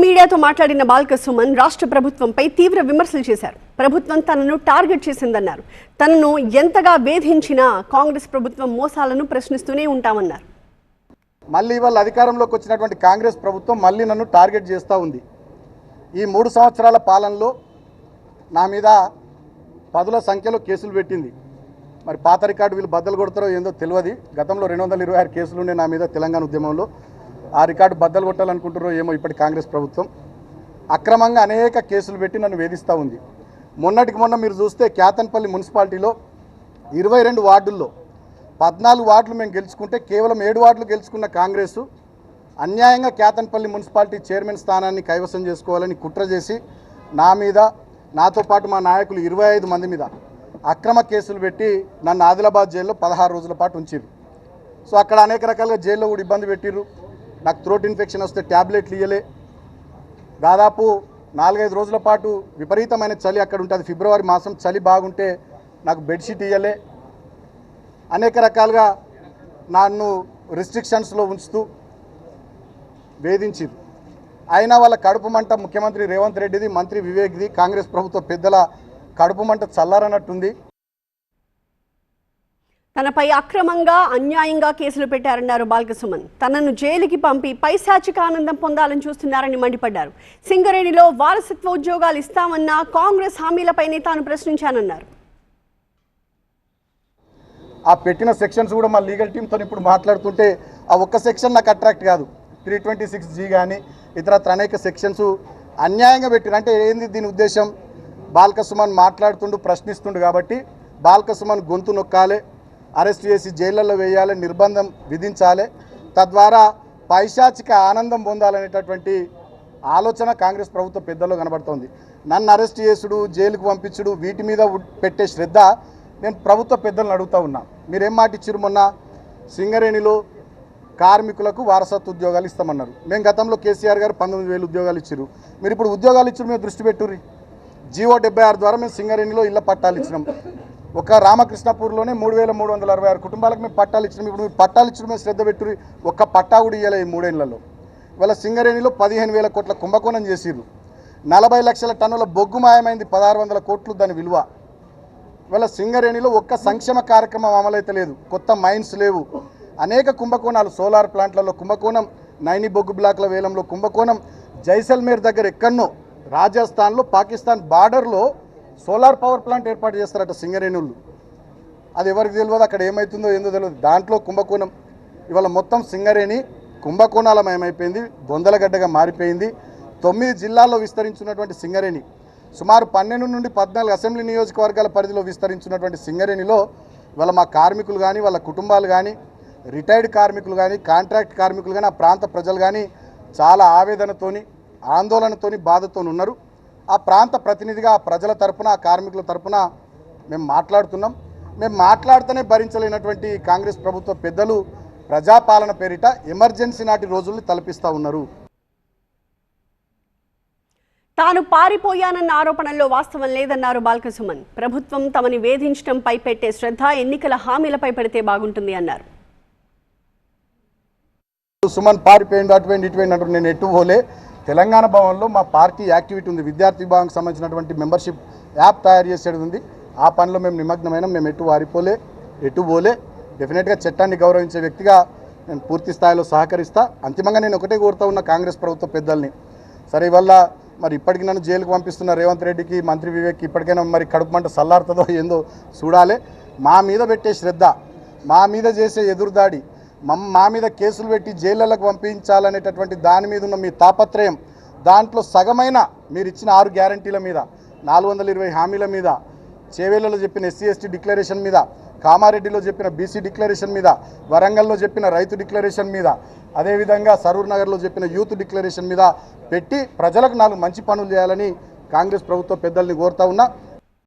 మీడియాతో మాట్లాడిన బాల్క సుమన్ రాష్ట్ర ప్రభుత్వంపై తీవ్ర విమర్శలు చేశారు. ప్రభుత్వం తనను టార్గెట్ చేసిందన్నారు. తనను ఎంతగా వేధించినా కాంగ్రెస్ ప్రభుత్వం మోసాలను ప్రశ్నిస్తూనే ఉంటామన్నారు. మళ్ళీ వాళ్ళ అధికారంలోకి వచ్చినటువంటి కాంగ్రెస్ ప్రభుత్వం మళ్ళీ నన్ను టార్గెట్ చేస్తూ ఉంది. ఈ 3 సంవత్సరాల పాలనలో నా మీద పదుల సంఖ్యలో కేసులు పెట్టింది. మరి పాత రికార్డు వీళ్ళు బద్దలు కొడతారో ఏందో తెలియదు. గతంలో 226 కేసులు ఉండే నా మీద తెలంగాణ ఉద్యమంలో. ఆ రికార్డు బద్దలు కొట్టాలనుకుంటారో ఏమో ఇప్పటి కాంగ్రెస్ ప్రభుత్వం. అక్రమంగా అనేక కేసులు పెట్టి నన్ను వేధిస్తూ ఉంది. మొన్నటికి మొన్న మీరు చూస్తే కేతన్పల్లి మున్సిపాలిటీలో 22 వార్డుల్లో 14 వార్డులు మేము గెలుచుకుంటే కేవలం 7 వార్డులు గెలుచుకున్న కాంగ్రెసు అన్యాయంగా కేతన్పల్లి మున్సిపాలిటీ చైర్మన్ స్థానాన్ని కైవసం చేసుకోవాలని కుట్ర చేసి నా మీద, నాతో పాటు మా నాయకులు 25 మంది మీద అక్రమ కేసులు పెట్టి నన్ను ఆదిలాబాద్ జైల్లో 16 రోజుల పాటు ఉంచారు. సో అక్కడ అనేక రకాలుగా జైల్లో కూడా ఇబ్బంది పెట్టిర్రు. నాకు థ్రోట్ ఇన్ఫెక్షన్ వస్తే ట్యాబ్లెట్లు ఇవ్వలే. దాదాపు 4-5 రోజుల పాటు విపరీతమైన చలి అక్కడ ఉంటుంది. ఫిబ్రవరి మాసం చలి బాగుంటే నాకు బెడ్షీట్ ఇవ్వలే. అనేక రకాలుగా నన్ను రిస్ట్రిక్షన్స్లో ఉంచుతూ వేధించింది. అయినా వాళ్ళ కడుపు మంట ముఖ్యమంత్రి రేవంత్ రెడ్డిది, మంత్రి వివేక్ది, కాంగ్రెస్ ప్రభుత్వ పెద్దల కడుపు మంట చల్లారనట్టుంది. తనపై అక్రమంగా అన్యాయంగా కేసులు పెట్టారన్నారు బాల్క సుమన్. తనను జైలుకి పంపి పైశాచిక ఆనందం పొందాలని చూస్తున్నారని మండిపడ్డారు. సింగరేణిలో వారసత్వ ఉద్యోగాలు ఇస్తామన్న కాంగ్రెస్ హామీలపైనే తాను ప్రశ్నించానన్నారు. ఆ పెట్టిన సెక్షన్స్ కూడా మా లీగల్ టీంతో ఇప్పుడు మాట్లాడుతుంటే ఆ ఒక్క సెక్షన్ నాకు అట్రాక్ట్ కాదు. 326G కానీ ఇతరత్ర అనేక సెక్షన్స్ అన్యాయంగా పెట్టిన. అంటే ఏంది దీని ఉద్దేశం? బాల్క సుమన్ మాట్లాడుతుండు, ప్రశ్నిస్తుండు కాబట్టి బాల్క సుమన్ గొంతు నొక్కాలి, అరెస్ట్ చేసి జైళ్ళల్లో వేయాలి, నిర్బంధం విధించాలి, తద్వారా పైశాచిక ఆనందం పొందాలనేటటువంటి ఆలోచన కాంగ్రెస్ ప్రభుత్వ పెద్దల్లో కనబడుతోంది. నన్ను అరెస్ట్ చేసుడు, జైలుకు పంపించుడు, వీటి మీద పెట్టే శ్రద్ధ నేను ప్రభుత్వ పెద్దలను అడుగుతూ ఉన్నా. మీరేం మాట ఇచ్చారు? మొన్న సింగరేణిలో కార్మికులకు వారసత్వ ఉద్యోగాలు ఇస్తామన్నారు. మేము గతంలో కేసీఆర్ గారు 19,000 ఉద్యోగాలు ఇచ్చారు. మీరు ఇప్పుడు ఉద్యోగాలు ఇచ్చారు, మీరు దృష్టి పెట్టుర్రి. జీవో 76 ద్వారా మేము సింగరేణిలో ఇళ్ల పట్టాలు ఇచ్చినాం. ఒక రామకృష్ణపూర్లోనే 3,366 కుటుంబాలకు మేము పట్టాలు ఇచ్చినాం. ఇప్పుడు మీరు పట్టాలు ఇచ్చిన మీద శ్రద్ధ పెట్టుర్రి. ఒక్క పట్టా కూడా ఇవ్వలే ఈ 3 ఏళ్లలో. ఇవాళ సింగరేణిలో 15,000 కోట్ల కుంభకోణం చేసిర్రు. 40 లక్షల టన్నుల బొగ్గు మాయమైంది, 1,600 కోట్లు దాని విలువ. ఇవాళ సింగరేణిలో ఒక్క సంక్షేమ కార్యక్రమం అమలైతే లేదు, కొత్త మైన్స్ లేవు, అనేక కుంభకోణాలు. సోలార్ ప్లాంట్లలో కుంభకోణం, నైని బొగ్గు బ్లాక్ల వేలంలో కుంభకోణం, జైసల్మేర్ దగ్గర ఎక్కడనో రాజస్థాన్లో పాకిస్తాన్ బార్డర్లో సోలార్ పవర్ ప్లాంట్ ఏర్పాటు చేస్తారట సింగరేణులు. అది ఎవరికి తెలియదు, అక్కడ ఏమవుతుందో ఏందో తెలియదు. దాంట్లో కుంభకోణం. ఇవాళ మొత్తం సింగరేణి కుంభకోణాలమయమైపోయింది, బొందలగడ్డగా మారిపోయింది. 9 జిల్లాల్లో విస్తరించినటువంటి సింగరేణి, సుమారు 12 నుండి 14 అసెంబ్లీ నియోజకవర్గాల పరిధిలో విస్తరించినటువంటి సింగరేణిలో ఇవాళ మా కార్మికులు కానీ, వాళ్ళ కుటుంబాలు కానీ, రిటైర్డ్ కార్మికులు కానీ, కాంట్రాక్ట్ కార్మికులు కానీ, ఆ ప్రాంత ప్రజలు కానీ చాలా ఆవేదనతోని, ఆందోళనతోని, బాధతో ఉన్నారు. ఆ ప్రాంత ప్రతినిధిగా ఆ ప్రజల తరపున, ఆ కార్మికుల తరపున మేము మాట్లాడుతున్నాం. మేము మాట్లాడుతూనే భరించలేనటువంటి కాంగ్రెస్ ప్రభుత్వ పెద్దలు ప్రజాపాలన పేరిట ఎమర్జెన్సీ నాటి రోజుల్ని తలపిస్తూ ఉన్నారు. తాను పారిపోయానన్న ఆరోపణల్లో వాస్తవం లేదన్నారు బాల్క సుమన్. ప్రభుత్వం తమని వేధించడంపై పెట్టే శ్రద్ధ ఎన్నికల హామీలపై పెడితే బాగుంటుంది అన్నారు. సుమన్ పారిపోయింది, అటుపోయింది, ఇటుపోయింది అంటారు. నేను ఎటు పోలే. తెలంగాణ భవన్లో మా పార్టీ యాక్టివిటీ ఉంది, విద్యార్థి విభాగం సంబంధించినటువంటి మెంబర్షిప్ యాప్ తయారు చేసేది ఉంది. ఆ పనిలో మేము నిమగ్నమైన. మేము ఎటు వారిపోలే, ఎటు పోలే. డెఫినెట్గా చట్టాన్ని గౌరవించే వ్యక్తిగా నేను పూర్తి స్థాయిలో సహకరిస్తా. అంతిమంగా నేను ఒకటే కోరుతూ ఉన్న కాంగ్రెస్ ప్రభుత్వ పెద్దల్ని, సరే ఇవల్ల మరి ఇప్పటికి నన్ను జైలుకు పంపిస్తున్న రేవంత్ రెడ్డికి, మంత్రి వివేక్కి ఇప్పటికైనా మరి కడుపు మంట సల్లారుతుందో ఏందో చూడాలి. మా మీద పెట్టే శ్రద్ధ, మా మీద చేసే ఎదురుదాడి, మా మీద కేసులు పెట్టి జైళ్ళకు పంపించాలనేటటువంటి దాని మీద ఉన్న మీ తాపత్రయం, దాంట్లో సగమైన మీరు ఇచ్చిన 6 గ్యారంటీల మీద, 420 హామీల మీద, చేవేళ్లలో చెప్పిన SC/ST డిక్లరేషన్ మీద, కామారెడ్డిలో చెప్పిన BC డిక్లరేషన్ మీద, వరంగల్లో చెప్పిన రైతు డిక్లరేషన్ మీద, అదేవిధంగా సరూర్ నగర్లో చెప్పిన యూత్ డిక్లరేషన్ మీద పెట్టి ప్రజలకు 4 మంచి పనులు చేయాలని కాంగ్రెస్ ప్రభుత్వ పెద్దల్ని కోరుతా ఉన్నా.